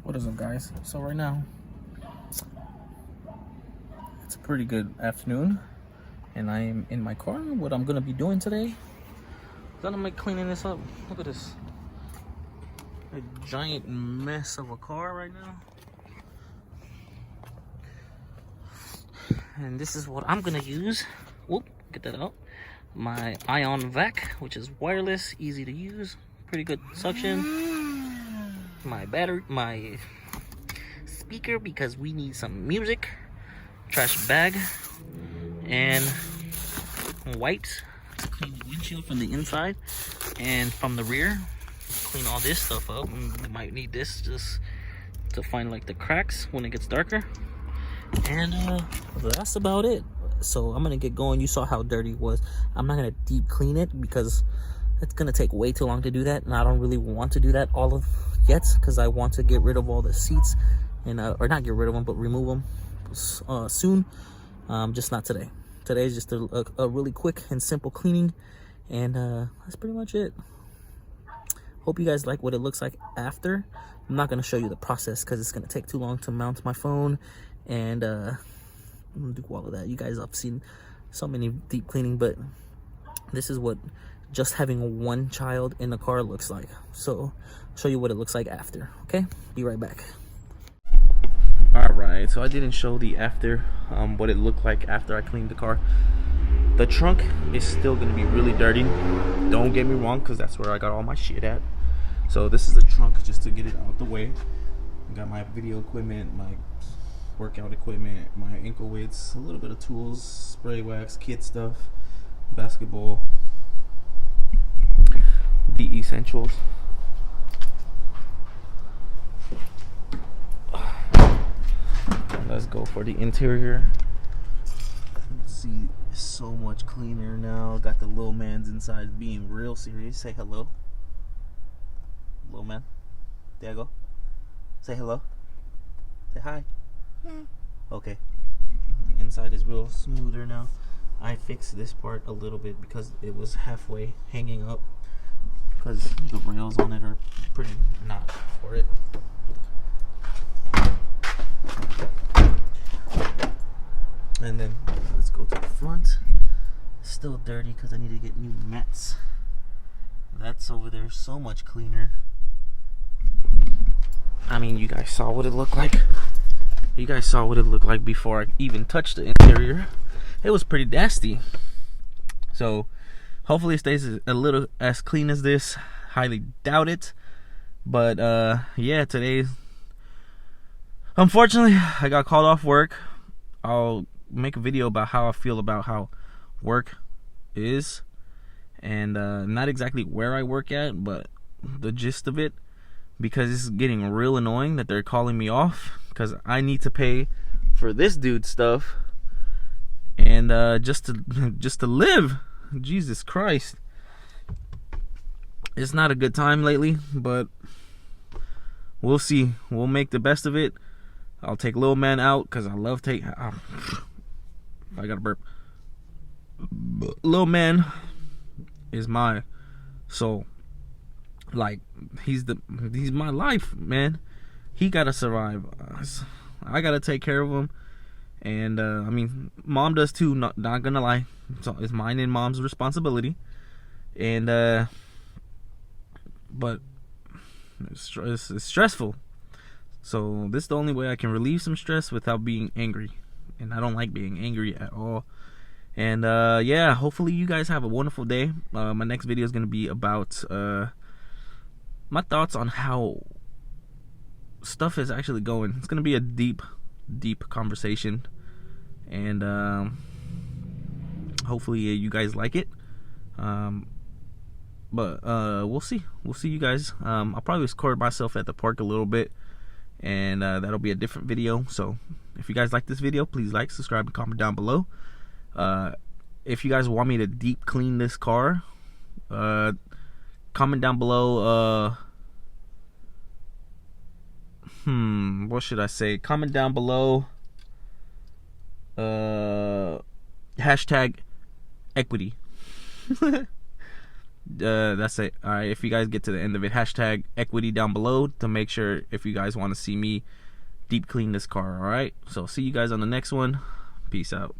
What is up, guys? So right now it's a pretty good afternoon and I am in my car. What I'm gonna be doing today is I'm like cleaning this up. Look at this, a giant mess of a car right now, and this is what I'm gonna use. Whoop, get that out. My Ion Vac, which is wireless, easy to use, pretty good suction. My battery, my speaker, because we need some music, trash bag, and wipes to clean the windshield from the inside and from the rear. Clean all this stuff up. We might need this just to find like the cracks when it gets darker. And that's about it. So I'm gonna get going. You saw how dirty it was. I'm not gonna deep clean it because it's gonna take way too long to do that, and I don't really want to do that all of yet because I want to get rid of all the seats and or not get rid of them, but remove them soon. Just not today. Today is just a really quick and simple cleaning, and that's pretty much it. Hope you guys like what it looks like after. I'm not gonna show you the process because it's gonna take too long to mount my phone and do all of that. You guys have seen so many deep cleaning, but this is what just having one child in the car looks like. So I'll show you what it looks like after. Okay, be right back. All right, so I didn't show the after, what it looked like after I cleaned the car. The trunk is still gonna be really dirty, don't get me wrong, because that's where I got all my shit at. So this is the trunk just to get it out the way. I got my video equipment, my workout equipment, my ankle weights, a little bit of tools, spray wax, kid stuff, basketball, the essentials. Let's go for the interior. Let's see, so much cleaner now. Got the little man's inside being real serious. Say hello. Little man. There you go. Say hello. Say hi. Yeah. Okay. The inside is real smoother now. I fixed this part a little bit because it was halfway hanging up because the rails on it are pretty not for it. And then let's go to the front. Still dirty because I need to get new mats. That's over there so much cleaner. I mean, you guys saw what it looked like. You guys saw what it looked like before I even touched the interior. It was pretty nasty. So hopefully it stays a little as clean as this. Highly doubt it. But yeah, today, unfortunately, I got called off work. I'll make a video about how I feel about how work is, and not exactly where I work at, but the gist of it, because it's getting real annoying that they're calling me off because I need to pay for this dude's stuff and just to live. Jesus Christ, it's not a good time lately, but we'll see. We'll make the best of it. I'll take little man out because I love taking. I gotta burp. Little man is my soul. Like he's my life, man. He gotta survive. I gotta take care of him, and I mean, mom does too. Not gonna lie. So it's mine and mom's responsibility, and but it's stressful. So this is the only way I can relieve some stress without being angry, and I don't like being angry at all. And yeah, hopefully you guys have a wonderful day. My next video is gonna be about my thoughts on how stuff is actually going. It's gonna be a deep conversation, and hopefully you guys like it. But we'll see you guys. I'll probably record myself at the park a little bit, and that'll be a different video. So if you guys like this video, please like, subscribe, and comment down below. If you guys want me to deep clean this car, comment down below. What should I say? Comment down below. Hashtag equity. That's it. All right, if you guys get to the end of it, hashtag equity down below to make sure if you guys want to see me deep clean this car. All right, so see you guys on the next one. Peace out.